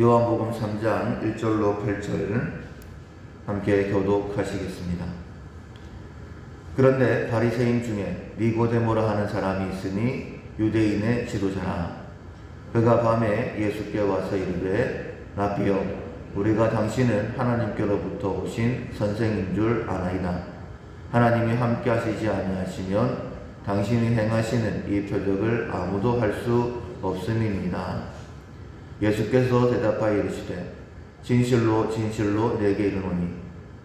요한복음 3장 1절로 8절 함께 교독하시겠습니다. 그런데 바리새인 중에 니고데모라 하는 사람이 있으니 유대인의 지도자라. 그가 밤에 예수께 와서 이르되 라비여, 우리가 당신은 하나님께로부터 오신 선생인 줄 아나이다. 하나님이 함께 하시지 아니하시면 당신이 행하시는 이 표적을 아무도 할 수 없음이니이다. 예수께서 대답하여 이르시되 진실로 진실로 내게 이르노니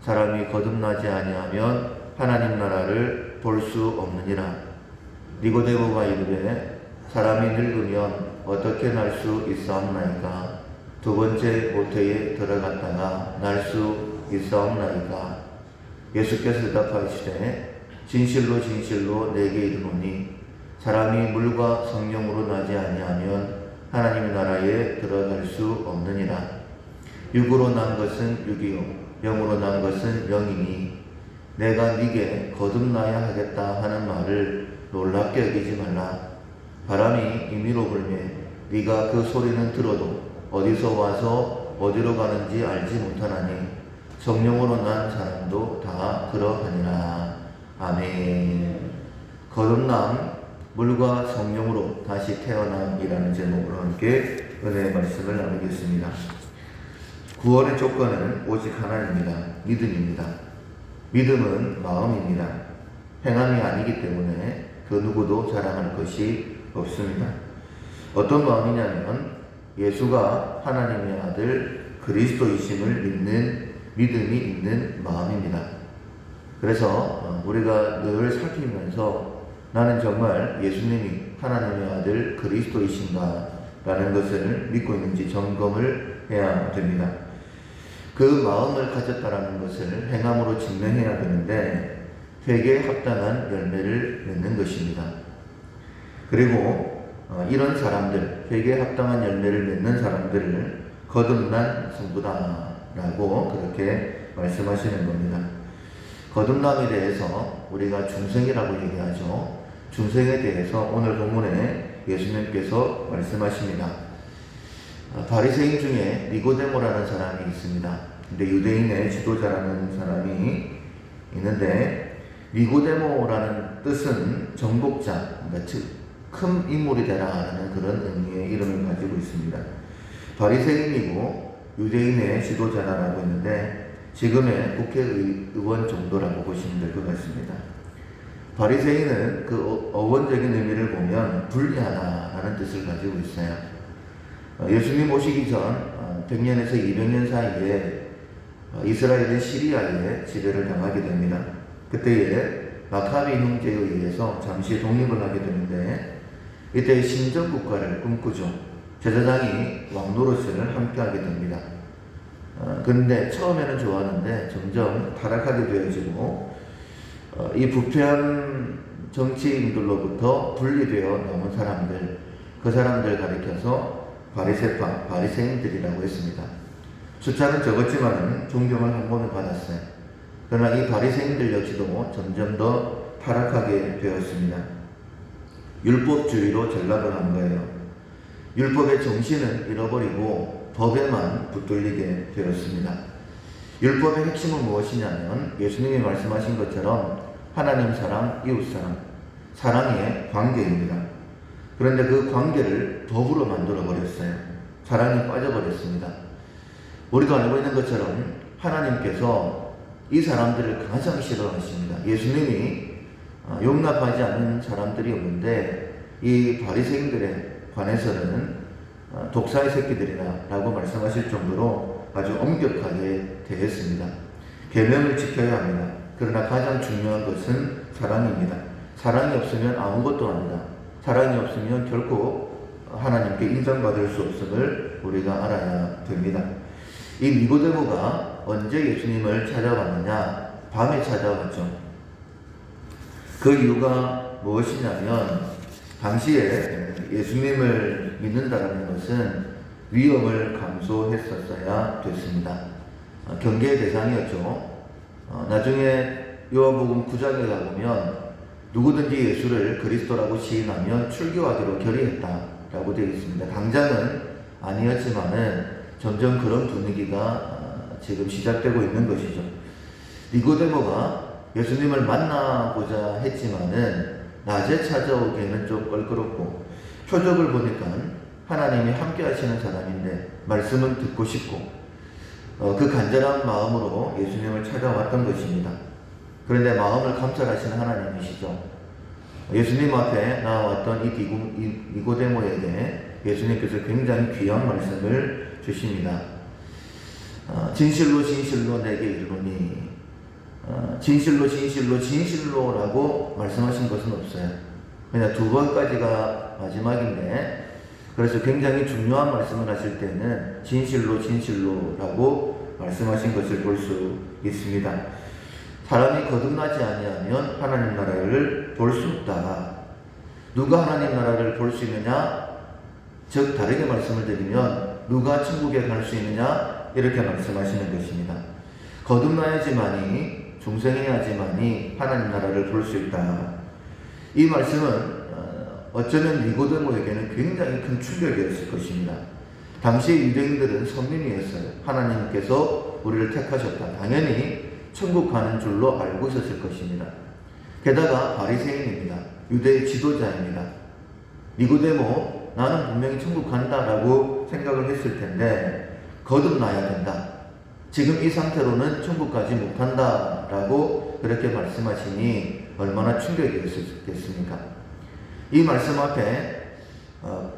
사람이 거듭나지 아니하면 하나님 나라를 볼 수 없느니라. 니고데모가 이르되 사람이 늙으면 어떻게 날 수 있사옵나이까? 두 번째 모태에 들어갔다가 날 수 있사옵나이까? 예수께서 대답하시되 진실로 진실로 내게 이르노니 사람이 물과 성령으로 나지 아니하면 하나님의 나라에 들어갈 수 없느니라. 육으로 난 것은 육이요 영으로 난 것은 영이니 내가 네게 거듭나야 하겠다 하는 말을 놀랍게 여기지 말라. 바람이 임의로 불매 네가 그 소리는 들어도 어디서 와서 어디로 가는지 알지 못하나니 성령으로 난 사람도 다 그러하니라. 아멘. 거듭남, 물과 성령으로 다시 태어남이라는 제목으로 함께 은혜의 말씀을 나누겠습니다. 구원의 조건은 오직 하나입니다. 믿음입니다. 믿음은 마음입니다. 행함이 아니기 때문에 그 누구도 자랑할 것이 없습니다. 어떤 마음이냐면 예수가 하나님의 아들 그리스도이심을 믿는 믿음이 있는 마음입니다. 그래서 우리가 늘 살피면서 나는 정말 예수님이 하나님의 아들 그리스도이신가 라는 것을 믿고 있는지 점검을 해야 됩니다. 그 마음을 가졌다라는 것을 행함으로 증명해야 되는데 회개에 합당한 열매를 맺는 것입니다. 그리고 이런 사람들, 회개에 합당한 열매를 맺는 사람들을 거듭난 성도다라고 그렇게 말씀하시는 겁니다. 거듭남에 대해서 우리가 중생이라고 얘기하죠. 중생에 대해서 오늘 본문에 예수님께서 말씀하십니다. 바리새인 중에 니고데모라는 사람이 있습니다. 근데 유대인의 지도자라는 사람이 있는데 니고데모라는 뜻은 정복자, 그러니까 즉 큰 인물이 되라 하는 그런 의미의 이름을 가지고 있습니다. 바리새인이고 유대인의 지도자라고 했는데 지금의 국회의원 정도라고 보시면 될 것 같습니다. 바리새인은 그 어원적인 의미를 보면 불리하다라는 뜻을 가지고 있어요. 예수님 오시기 전 100년에서 200년 사이에 이스라엘은 시리아에 지배를 당하게 됩니다. 그때에 마카비 형제에 의해서 잠시 독립을 하게 되는데 이때 신정국가를 꿈꾸죠. 제사장이 왕 노릇을 함께하게 됩니다. 그런데 처음에는 좋았는데 점점 타락하게 되어지고 이 부패한 정치인들로부터 분리되어 남은 사람들, 그 사람들 가리켜서 바리새파, 바리새인들이라고 했습니다. 숫자는 적었지만 존경을 한 번을 받았어요. 그러나 이 바리새인들 역시도 점점 더 타락하게 되었습니다. 율법주의로 전락을 한 거예요. 율법의 정신은 잃어버리고 법에만 붙들리게 되었습니다. 율법의 핵심은 무엇이냐면 예수님이 말씀하신 것처럼 하나님 사랑, 이웃 사랑, 사랑의 관계입니다. 그런데 그 관계를 법으로 만들어 버렸어요. 사랑이 빠져버렸습니다. 우리도 알고 있는 것처럼 하나님께서 이 사람들을 가장 싫어하십니다. 예수님이 용납하지 않는 사람들이 없는데 이 바리새인들에 관해서는 독사의 새끼들이라고 말씀하실 정도로 아주 엄격하게 대했습니다. 계명을 지켜야 합니다. 그러나 가장 중요한 것은 사랑입니다. 사랑이 없으면 아무것도 아니다. 사랑이 없으면 결코 하나님께 인정받을 수 없음을 우리가 알아야 됩니다. 이 니고데모가 언제 예수님을 찾아왔느냐? 밤에 찾아왔죠. 그 이유가 무엇이냐면 당시에 예수님을 믿는다는 것은 위험을 감수했었어야 됐습니다. 경계의 대상이었죠. 나중에 요한복음 9장에 가보면 누구든지 예수를 그리스도라고 시인하면 출교하기로 결의했다라고 되어 있습니다. 당장은 아니었지만은 점점 그런 분위기가 지금 시작되고 있는 것이죠. 니고데모가 예수님을 만나고자 했지만은 낮에 찾아오기에는 좀 껄끄럽고, 표적을 보니까 하나님이 함께 하시는 사람인데 말씀은 듣고 싶고 그 간절한 마음으로 예수님을 찾아왔던 것입니다. 그런데 마음을 감찰하시는 하나님이시죠. 예수님 앞에 나왔던 이 니고데모에게 예수님께서 굉장히 귀한 말씀을 주십니다. 진실로 진실로 내게 이르노니, 진실로 진실로 진실로라고 말씀하신 것은 없어요. 그냥 두 번까지가 마지막인데, 그래서 굉장히 중요한 말씀을 하실 때는 진실로 진실로라고 말씀하신 것을 볼 수 있습니다. 사람이 거듭나지 아니하면 하나님 나라를 볼 수 없다. 누가 하나님 나라를 볼 수 있느냐? 즉 다르게 말씀을 드리면 누가 천국에 갈 수 있느냐? 이렇게 말씀하시는 것입니다. 거듭나야지만이, 중생해야지만이 하나님 나라를 볼 수 있다. 이 말씀은 어쩌면 니고데모에게는 굉장히 큰 충격이었을 것입니다. 당시 유대인들은 선민이었어요. 하나님께서 우리를 택하셨다. 당연히 천국 가는 줄로 알고 있었을 것입니다. 게다가 바리새인입니다. 유대의 지도자입니다. 니고데모, 나는 분명히 천국 간다라고 생각을 했을 텐데 거듭나야 된다. 지금 이 상태로는 천국 가지 못한다라고 그렇게 말씀하시니 얼마나 충격이었겠습니까? 이 말씀 앞에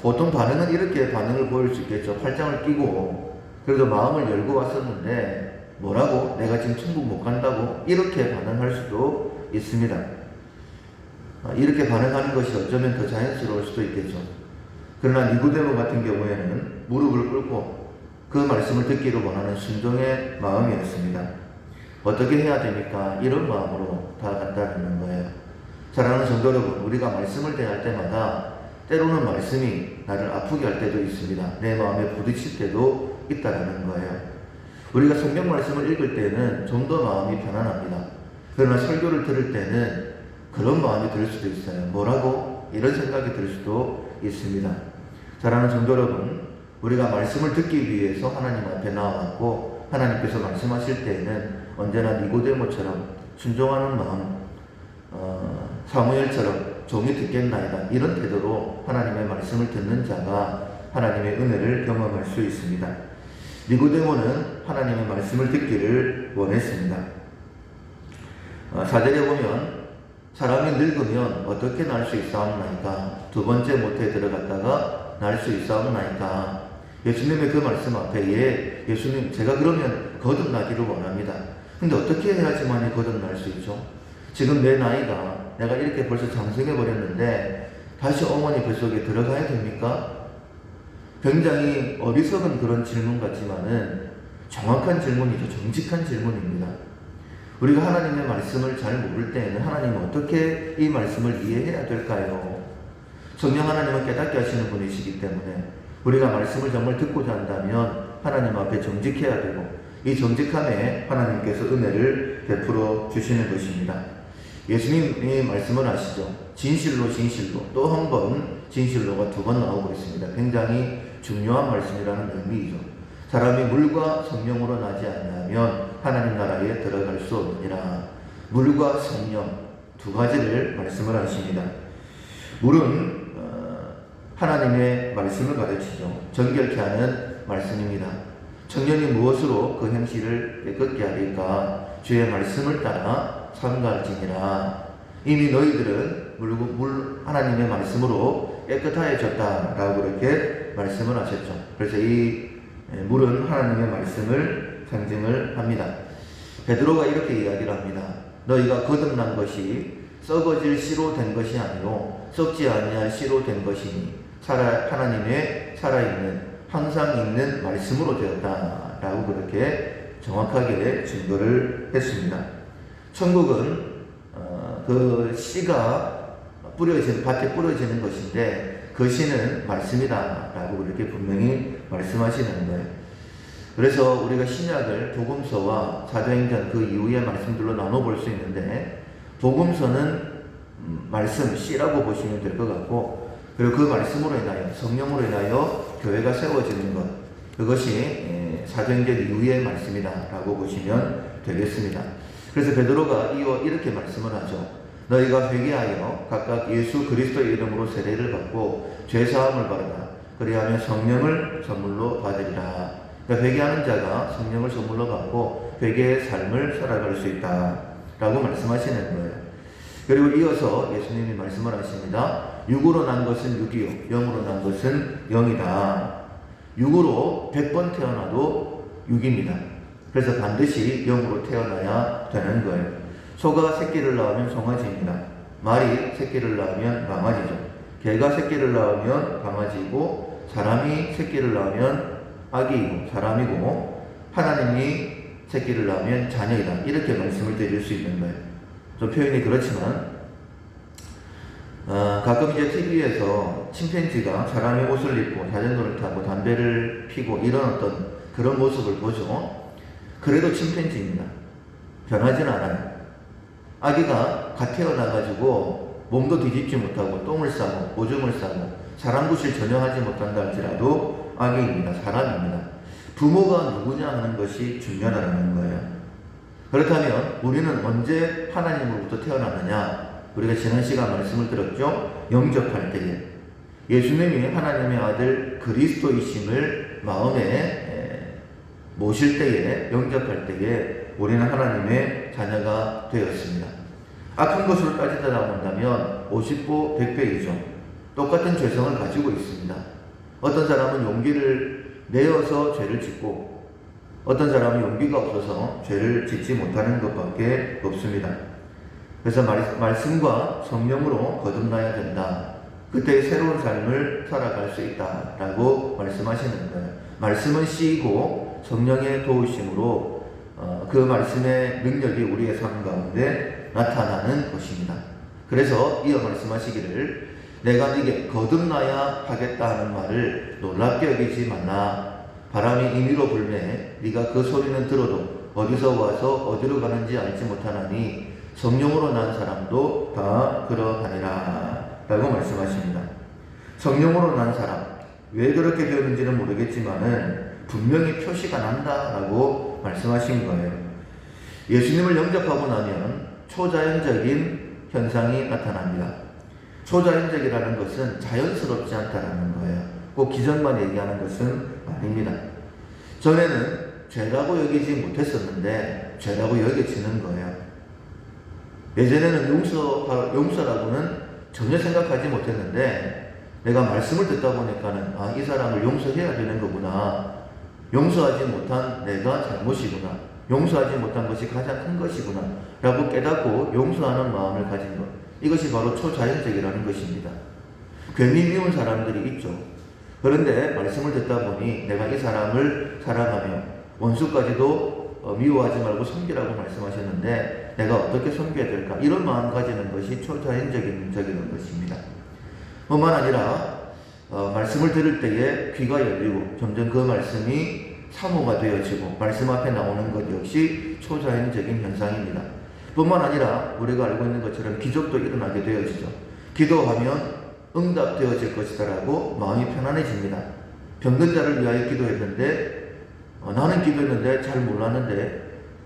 보통 반응은 이렇게 반응을 보일 수 있겠죠. 팔짱을 끼고 그래도 마음을 열고 왔었는데 뭐라고? 내가 지금 천국 못 간다고? 이렇게 반응할 수도 있습니다. 이렇게 반응하는 것이 어쩌면 더 자연스러울 수도 있겠죠. 그러나 니고데모 같은 경우에는 무릎을 꿇고 그 말씀을 듣기를 원하는 순종의 마음이었습니다. 어떻게 해야 됩니까? 이런 마음으로 다가간다는 거예요. 사랑하는 성도 여러분, 우리가 말씀을 대할 때마다 때로는 말씀이 나를 아프게 할 때도 있습니다. 내 마음에 부딪힐 때도 있다라는 거예요. 우리가 성경 말씀을 읽을 때는 좀 더 마음이 편안합니다. 그러나 설교를 들을 때는 그런 마음이 들 수도 있어요. 뭐라고? 이런 생각이 들 수도 있습니다. 사랑하는 성도 여러분, 우리가 말씀을 듣기 위해서 하나님 앞에 나와왔고 하나님께서 말씀하실 때에는 언제나 니고데모처럼 순종하는 마음, 사무엘처럼 종이 듣겠나이다, 이런 태도로 하나님의 말씀을 듣는 자가 하나님의 은혜를 경험할 수 있습니다. 니고데모는 하나님의 말씀을 듣기를 원했습니다. 4절에 보면 사람이 늙으면 어떻게 날 수 있사옵나이까? 두 번째 모태에 들어갔다가 날 수 있사옵나이까? 예수님의 그 말씀 앞에 예수님, 제가 그러면 거듭나기를 원합니다. 근데 어떻게 해야지만이 거듭날 수 있죠? 지금 내 나이가 내가 이렇게 벌써 장성해버렸는데 다시 어머니 뱃속에 들어가야 됩니까? 굉장히 어리석은 그런 질문 같지만은 정확한 질문이죠. 정직한 질문입니다. 우리가 하나님의 말씀을 잘 모를 때에는 하나님은 어떻게 이 말씀을 이해해야 될까요? 성령 하나님은 깨닫게 하시는 분이시기 때문에 우리가 말씀을 정말 듣고자 한다면 하나님 앞에 정직해야 되고 이 정직함에 하나님께서 은혜를 베풀어 주시는 것입니다. 예수님이 말씀을 하시죠. 진실로 진실로, 또 한 번 진실로가 두 번 나오고 있습니다. 굉장히 중요한 말씀이라는 의미이죠. 사람이 물과 성령으로 나지 아니하면 하나님 나라에 들어갈 수 없느니라. 물과 성령 두 가지를 말씀을 하십니다. 물은 하나님의 말씀을 가르치죠. 정결케 하는 말씀입니다. 청년이 무엇으로 그 행실을 깨끗게 하리까? 주의 말씀을 따라 삼갈지니라. 이미 너희들은 하나님의 말씀으로 깨끗하여졌다라고 그렇게 말씀을 하셨죠. 그래서 이 물은 하나님의 말씀을 상징을 합니다. 베드로가 이렇게 이야기를 합니다. 너희가 거듭난 것이 썩어질 씨로 된 것이 아니요 썩지 아니할 씨로 된 것이니 하나님의 살아있는 항상 있는 말씀으로 되었다라고 그렇게 정확하게 증거를 했습니다. 천국은 그 씨가 밭에 뿌려지는 것인데 그 씨는 말씀이다라고 그렇게 분명히 말씀하시는 거예요. 그래서 우리가 신약을 복음서와 사도행전 그 이후의 말씀들로 나눠볼 수 있는데 복음서는 말씀, 씨라고 보시면 될 것 같고, 그리고 그 말씀으로 인하여 성령으로 인하여 교회가 세워지는 것, 그것이 사도행전 이후의 말씀이다라고 보시면 되겠습니다. 그래서 베드로가 이어 이렇게 말씀을 하죠. 너희가 회개하여 각각 예수 그리스도의 이름으로 세례를 받고 죄사함을 받으라. 그리하면 성령을 선물로 받으리라. 그러니까 회개하는 자가 성령을 선물로 받고 회개의 삶을 살아갈 수 있다라고 말씀하시는 거예요. 그리고 이어서 예수님이 말씀을 하십니다. 육으로 난 것은 육이요 영으로 난 것은 영이다. 육으로 100번 태어나도 육입니다. 그래서 반드시 영으로 태어나야 되는 거예요. 소가 새끼를 낳으면 송아지입니다. 말이 새끼를 낳으면 강아지죠. 개가 새끼를 낳으면 강아지이고 사람이 새끼를 낳으면 아기이고 사람이고 하나님이 새끼를 낳으면 자녀이다. 이렇게 말씀을 드릴 수 있는 거예요. 좀 표현이 그렇지만 가끔 이제 TV에서 침팬지가 사람의 옷을 입고 자전거를 타고 담배를 피고 이런 어떤 그런 모습을 보죠. 그래도 침팬지입니다. 변하지는 않아요. 아기가 갓 태어나가지고 몸도 뒤집지 못하고 똥을 싸고 오줌을 싸고 사람 구실 전혀 하지 못한다 할지라도 아기입니다. 사람입니다. 부모가 누구냐 하는 것이 중요하다는 거예요. 그렇다면 우리는 언제 하나님으로부터 태어나느냐? 우리가 지난 시간 말씀을 들었죠. 영접할 때에 예수님이 하나님의 아들 그리스도이심을 마음에 모실 때에 영접할 때에 우리는 하나님의 자녀가 되었습니다. 악한 것으로 따지다 본다면 50보 100배이죠. 똑같은 죄성을 가지고 있습니다. 어떤 사람은 용기를 내어서 죄를 짓고 어떤 사람은 용기가 없어서 죄를 짓지 못하는 것밖에 없습니다. 그래서 말씀과 성령으로 거듭나야 된다. 그때 새로운 삶을 살아갈 수 있다라고 말씀하시는 거예요. 말씀은 씨이고 성령의 도우심으로 그 말씀의 능력이 우리의 삶 가운데 나타나는 것입니다. 그래서 이어 말씀하시기를 내가 네게 거듭나야 하겠다 하는 말을 놀랍게 여기지 말라. 바람이 임의로 불매 네가 그 소리는 들어도 어디서 와서 어디로 가는지 알지 못하나니 성령으로 난 사람도 다 그러하니라 라고 말씀하십니다. 성령으로 난 사람, 왜 그렇게 되었는지는 모르겠지만은 분명히 표시가 난다라고 말씀하신 거예요. 예수님을 영접하고 나면 초자연적인 현상이 나타납니다. 초자연적이라는 것은 자연스럽지 않다라는 거예요. 꼭 기전만 얘기하는 것은 아닙니다. 전에는 죄라고 여기지 못했었는데 죄라고 여겨지는 거예요. 예전에는 용서라고는 전혀 생각하지 못했는데 내가 말씀을 듣다 보니까는 이 사람을 용서해야 되는 거구나. 용서하지 못한 내가 잘못이구나. 용서하지 못한 것이 가장 큰 것이구나 라고 깨닫고 용서하는 마음을 가진 것. 이것이 바로 초자연적이라는 것입니다. 괜히 미운 사람들이 있죠. 그런데 말씀을 듣다 보니 내가 이 사람을 사랑하며 원수까지도 미워하지 말고 섬기라고 말씀하셨는데 내가 어떻게 섬겨야 될까? 이런 마음 가지는 것이 초자연적인 것입니다. 뿐만 아니라 말씀을 들을 때에 귀가 열리고 점점 그 말씀이 사모가 되어지고 말씀 앞에 나오는 것 역시 초자연적인 현상입니다. 뿐만 아니라 우리가 알고 있는 것처럼 기적도 일어나게 되어지죠. 기도하면 응답되어질 것이다라고 마음이 편안해집니다. 병든 자를 위하여 기도했는데 나는 기도했는데 잘 몰랐는데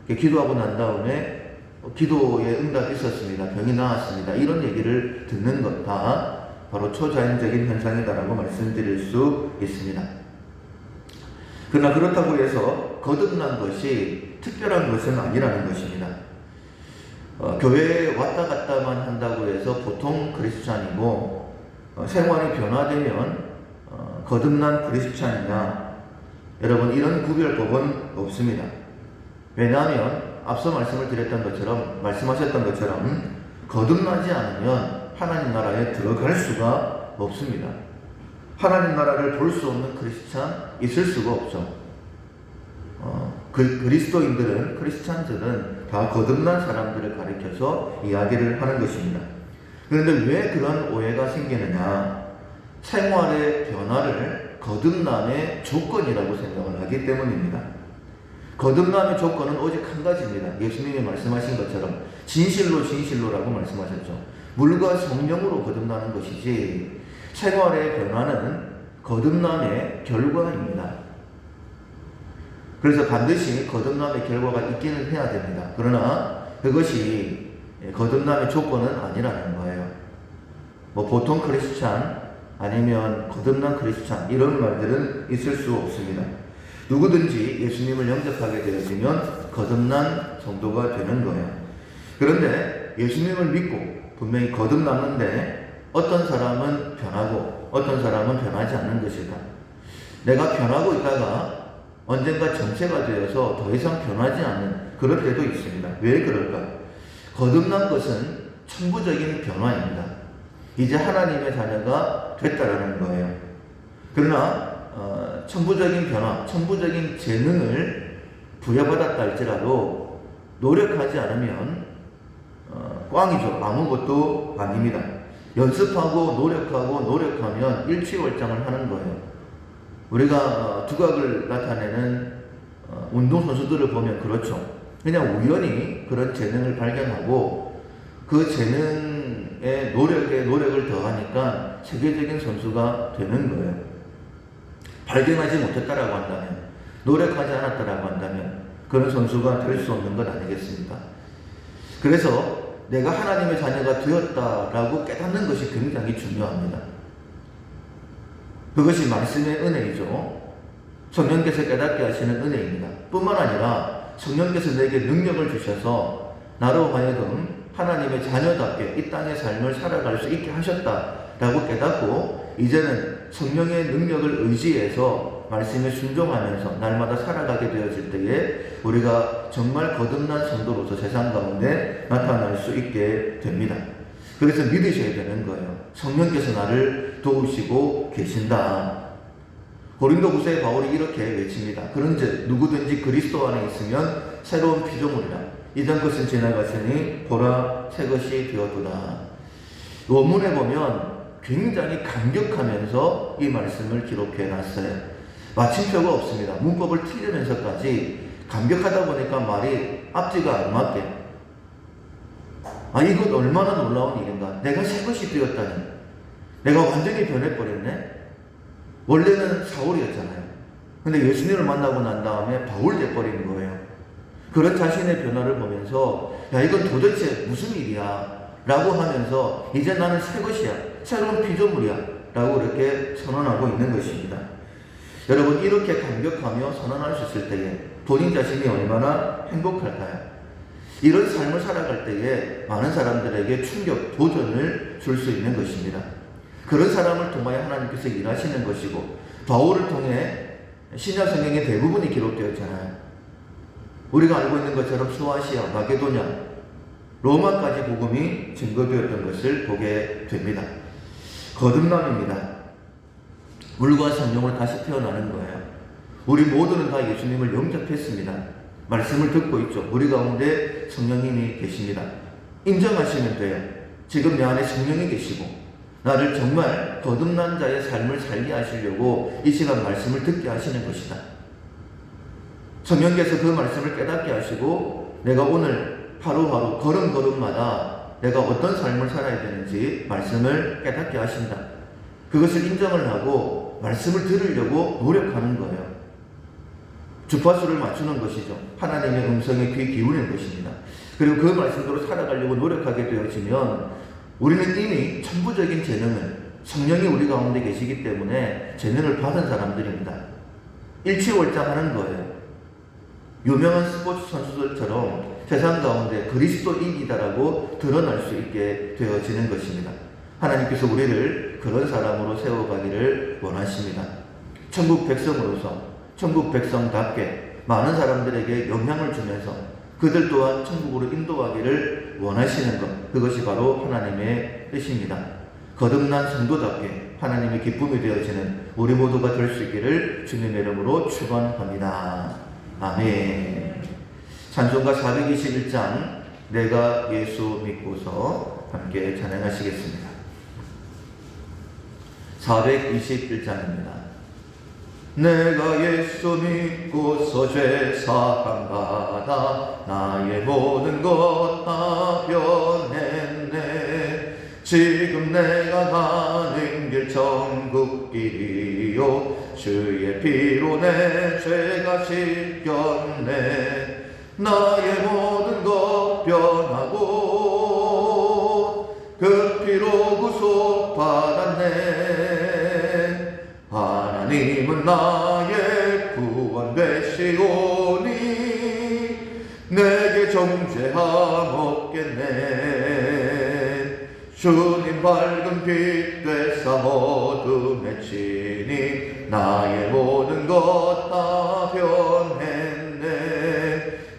기도하고 난 다음에 기도에 응답이 있었습니다. 병이 나았습니다. 이런 얘기를 듣는 것 다 바로 초자연적인 현상이다라고 말씀드릴 수 있습니다. 그러나 그렇다고 해서 거듭난 것이 특별한 것은 아니라는 것입니다. 교회에 왔다 갔다만 한다고 해서 보통 크리스찬이고 생활이 변화되면 거듭난 크리스찬이냐, 여러분 이런 구별법은 없습니다. 왜냐하면 앞서 말씀하셨던 것처럼 거듭나지 않으면 하나님 나라에 들어갈 수가 없습니다. 하나님 나라를 볼 수 없는 크리스찬 있을 수가 없죠. 크리스찬들은 다 거듭난 사람들을 가리켜서 이야기를 하는 것입니다. 그런데 왜 그런 오해가 생기느냐? 생활의 변화를 거듭남의 조건이라고 생각을 하기 때문입니다. 거듭남의 조건은 오직 한 가지입니다. 예수님이 말씀하신 것처럼 진실로라고 말씀하셨죠. 물과 성령으로 거듭나는 것이지 생활의 변화는 거듭남의 결과입니다. 그래서 반드시 거듭남의 결과가 있기는 해야 됩니다. 그러나 그것이 거듭남의 조건은 아니라는 거예요. 뭐 보통 크리스찬 아니면 거듭난 크리스찬 이런 말들은 있을 수 없습니다. 누구든지 예수님을 영접하게 되어지면 거듭난 정도가 되는 거예요. 그런데 예수님을 믿고 분명히 거듭났는데 어떤 사람은 변하고 어떤 사람은 변하지 않는 것이다. 내가 변하고 있다가 언젠가 정체가 되어서 더 이상 변하지 않는 그럴 때도 있습니다. 왜 그럴까? 거듭난 것은 천부적인 변화입니다. 이제 하나님의 자녀가 됐다라는 거예요. 그러나 천부적인 변화, 천부적인 재능을 부여받았다 할지라도 노력하지 않으면 꽝이죠. 아무것도 아닙니다. 연습하고 노력하면 일취월장을 하는 거예요. 우리가 두각을 나타내는 운동선수들을 보면 그렇죠. 그냥 우연히 그런 재능을 발견하고 그 재능에 노력을 더하니까 세계적인 선수가 되는 거예요. 발견하지 못했다라고 한다면, 노력하지 않았다라고 한다면 그런 선수가 될 수 없는 것 아니겠습니까? 그래서 내가 하나님의 자녀가 되었다라고 깨닫는 것이 굉장히 중요합니다. 그것이 말씀의 은혜이죠. 성령께서 깨닫게 하시는 은혜입니다. 뿐만 아니라 성령께서 내게 능력을 주셔서 나로 하여금 하나님의 자녀답게 이 땅의 삶을 살아갈 수 있게 하셨다라고 깨닫고 이제는 성령의 능력을 의지해서 말씀에 순종하면서 날마다 살아가게 되어질 때에 우리가 정말 거듭난 성도로서 세상 가운데 나타날 수 있게 됩니다. 그래서 믿으셔야 되는 거예요. 성령께서 나를 도우시고 계신다. 고린도후서의 바울이 이렇게 외칩니다. 그런즉 누구든지 그리스도 안에 있으면 새로운 피조물이라. 이전 것은 지나갔으니 보라 새 것이 되었도다. 원문에 보면 굉장히 감격하면서 이 말씀을 기록해 놨어요. 마침표가 없습니다. 문법을 틀리면서까지 감격하다 보니까 말이 앞뒤가 안 맞게. 이것 얼마나 놀라운 일인가. 내가 새 것이 되었다니. 내가 완전히 변해버렸네. 원래는 사울이었잖아요. 근데 예수님을 만나고 난 다음에 바울 돼버린 거예요. 그런 자신의 변화를 보면서 이건 도대체 무슨 일이야 라고 하면서 이제 나는 새 것이야, 새로운 피조물이야 라고 이렇게 선언하고 있는 것입니다. 여러분, 이렇게 감격하며 선언할 수 있을 때에 본인 자신이 얼마나 행복할까요? 이런 삶을 살아갈 때에 많은 사람들에게 충격, 도전을 줄 수 있는 것입니다. 그런 사람을 통하여 하나님께서 일하시는 것이고, 바울을 통해 신약 성경의 대부분이 기록되었잖아요. 우리가 알고 있는 것처럼 소아시아, 마게도냐, 로마까지 복음이 증거되었던 것을 보게 됩니다. 거듭남입니다. 물과 성령으로 다시 태어나는 거예요. 우리 모두는 다 예수님을 영접했습니다. 말씀을 듣고 있죠. 우리 가운데 성령님이 계십니다. 인정하시면 돼요. 지금 내 안에 성령이 계시고 나를 정말 거듭난 자의 삶을 살게 하시려고 이 시간 말씀을 듣게 하시는 것이다. 성령께서 그 말씀을 깨닫게 하시고 내가 오늘 하루하루 걸음걸음마다 내가 어떤 삶을 살아야 되는지 말씀을 깨닫게 하신다. 그것을 인정을 하고 말씀을 들으려고 노력하는 거예요. 주파수를 맞추는 것이죠. 하나님의 음성에 귀 기울이는 것입니다. 그리고 그 말씀대로 살아가려고 노력하게 되어지면 우리는 이미 천부적인 재능을, 성령이 우리 가운데 계시기 때문에 재능을 받은 사람들입니다. 일취월장하는 거예요. 유명한 스포츠 선수들처럼 세상 가운데 그리스도인이다라고 드러날 수 있게 되어지는 것입니다. 하나님께서 우리를 그런 사람으로 세워가기를 원하십니다. 천국 백성으로서 천국 백성답게 많은 사람들에게 영향을 주면서 그들 또한 천국으로 인도하기를 원하시는 것, 그것이 바로 하나님의 뜻입니다. 거듭난 성도답게 하나님의 기쁨이 되어지는 우리 모두가 될 수 있기를 주님의 이름으로 축원합니다. 아멘. 찬송가 421장 내가 예수 믿고서 함께 찬양하시겠습니다. 421장입니다. 내가 예수 믿고서 죄 사함 받아 나의 모든 것 다 변했네. 지금 내가 가는 길 천국 길이요 주의 피로 내 죄가 씻겼네. 나의 모든 것 변하고 그 피로 구속받았네. 하나님은 나의 구원 되시오니 내게 정죄함 없겠네. 주님 밝은 빛 되사 어둠에 치니 나의 모든 것 다 변했네.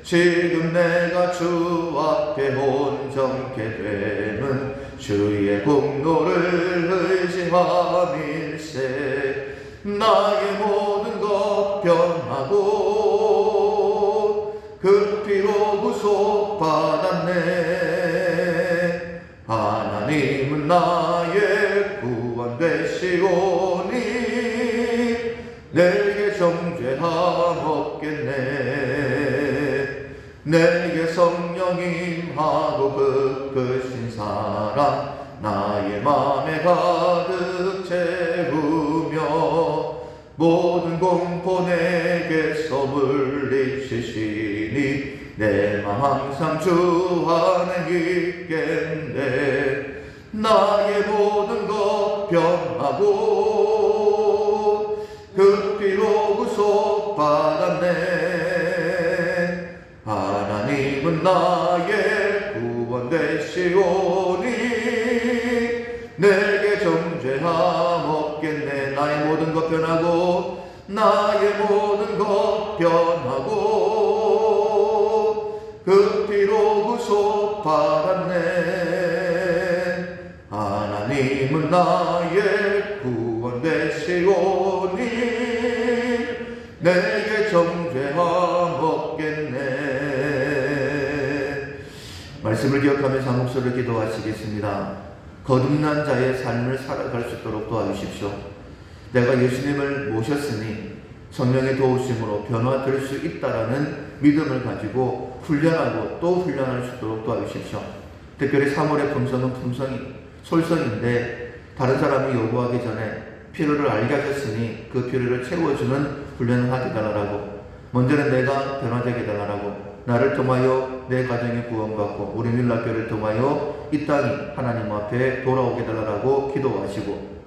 지금 내가 주 앞에 온전케 됨은 주의 공로를 의지함일세. 나의 모든 것 변하고 그 피로 구속받았네. 하나님은 나의 구원 되시오니 내게 정죄함 없겠네. 내게 성령 임하고 그 사랑 나의 맘에 가득 채우며 모든 공포 내게서 물리치시니 내 맘 항상 주 안에 있겠네. 나의 모든 것 변하고 그 피로 구속받았네. 하나님은 나의 구원 되시오니 내게 정죄함 없겠네. 나의 모든 것 변하고 나의 모든 것 변하고 그 피로 구속받았네. 하나님은 나의 구원 되시오니 내게 정죄함 없겠네. 말씀을 기억하면서 한 목소리로 기도하시겠습니다. 거듭난 자의 삶을 살아갈 수 있도록 도와주십시오. 내가 예수님을 모셨으니 성령의 도우심으로 변화될 수 있다라는 믿음을 가지고 훈련하고 또 훈련할 수 있도록 도와주십시오. 특별히 3월의 품성은 솔선인데 다른 사람이 요구하기 전에 필요를 알게 하셨으니 그 필요를 채워주는 훈련을 하게 달라고, 먼저는 내가 변화되게 달라고, 나를 통하여 내 가정이 구원받고 우리 민락교를 통하여 이 땅이 하나님 앞에 돌아오게 달라고 기도하시고,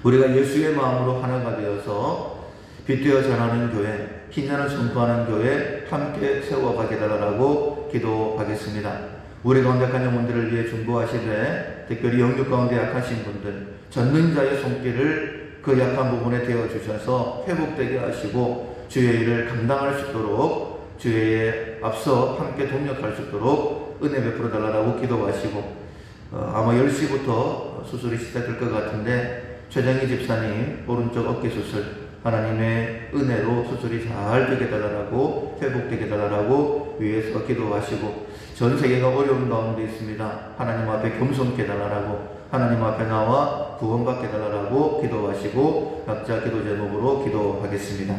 우리가 예수의 마음으로 하나가 되어서 빛되어 전하는 교회, 희년을 선포하는 교회 함께 세워가게 달라고 기도하겠습니다. 우리 가운데 약한 영혼들을 위해 중보하시되 특별히 영육 가운데 약하신 분들, 전능자의 손길을 그 약한 부분에 대어 주셔서 회복되게 하시고 주의 일을 감당할 수 있도록, 주의 앞서 함께 동력할 수 있도록 은혜 베풀어 달라고 기도하시고, 아마 10시부터 수술이 시작될 것 같은데 최정희 집사님 오른쪽 어깨 수술 하나님의 은혜로 수술이 잘 되게 달라고, 회복되게 달라고 위해서 기도하시고, 전 세계가 어려운 가운데 있습니다. 하나님 앞에 겸손케 달라고, 하나님 앞에 나와 구원받게 달라고 기도하시고 각자 기도 제목으로 기도하겠습니다.